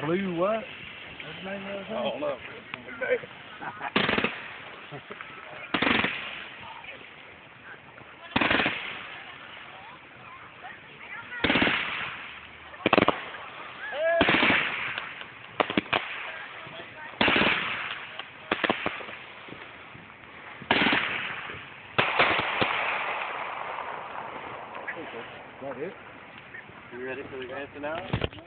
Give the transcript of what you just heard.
Blue what? What's the name of the thing? I don't know. Is that it? You ready for the answer now?